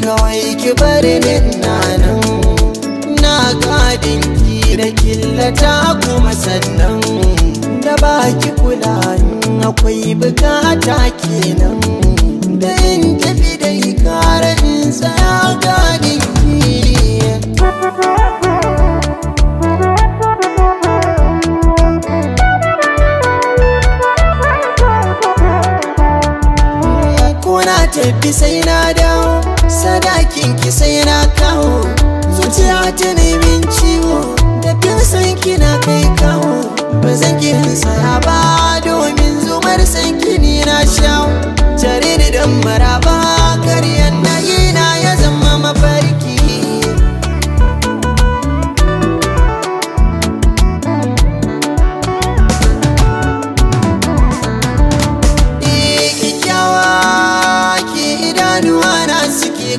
kawai kibari nan na gadin ki da killata kuma sannan da baki kula akwai bukata kenan da in tafi da ikara in tsaya gadin ki. Tafi sai na dawo sadakin ki sai na kawo zuciya ta nemin ciwo da san kina kai kawo ba zan ki saya ba domin zumar san kini na shawo tare da dan maraba karyan na ya zama mafarki.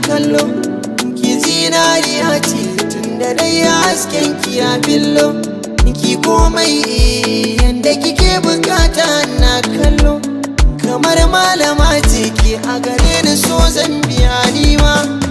Kallo ki zinariya ce tun da dai hasken ki ya billo ki komai yanda kike bukata na kallo kamar malama ce ki a gare ni so zan biya ni ma.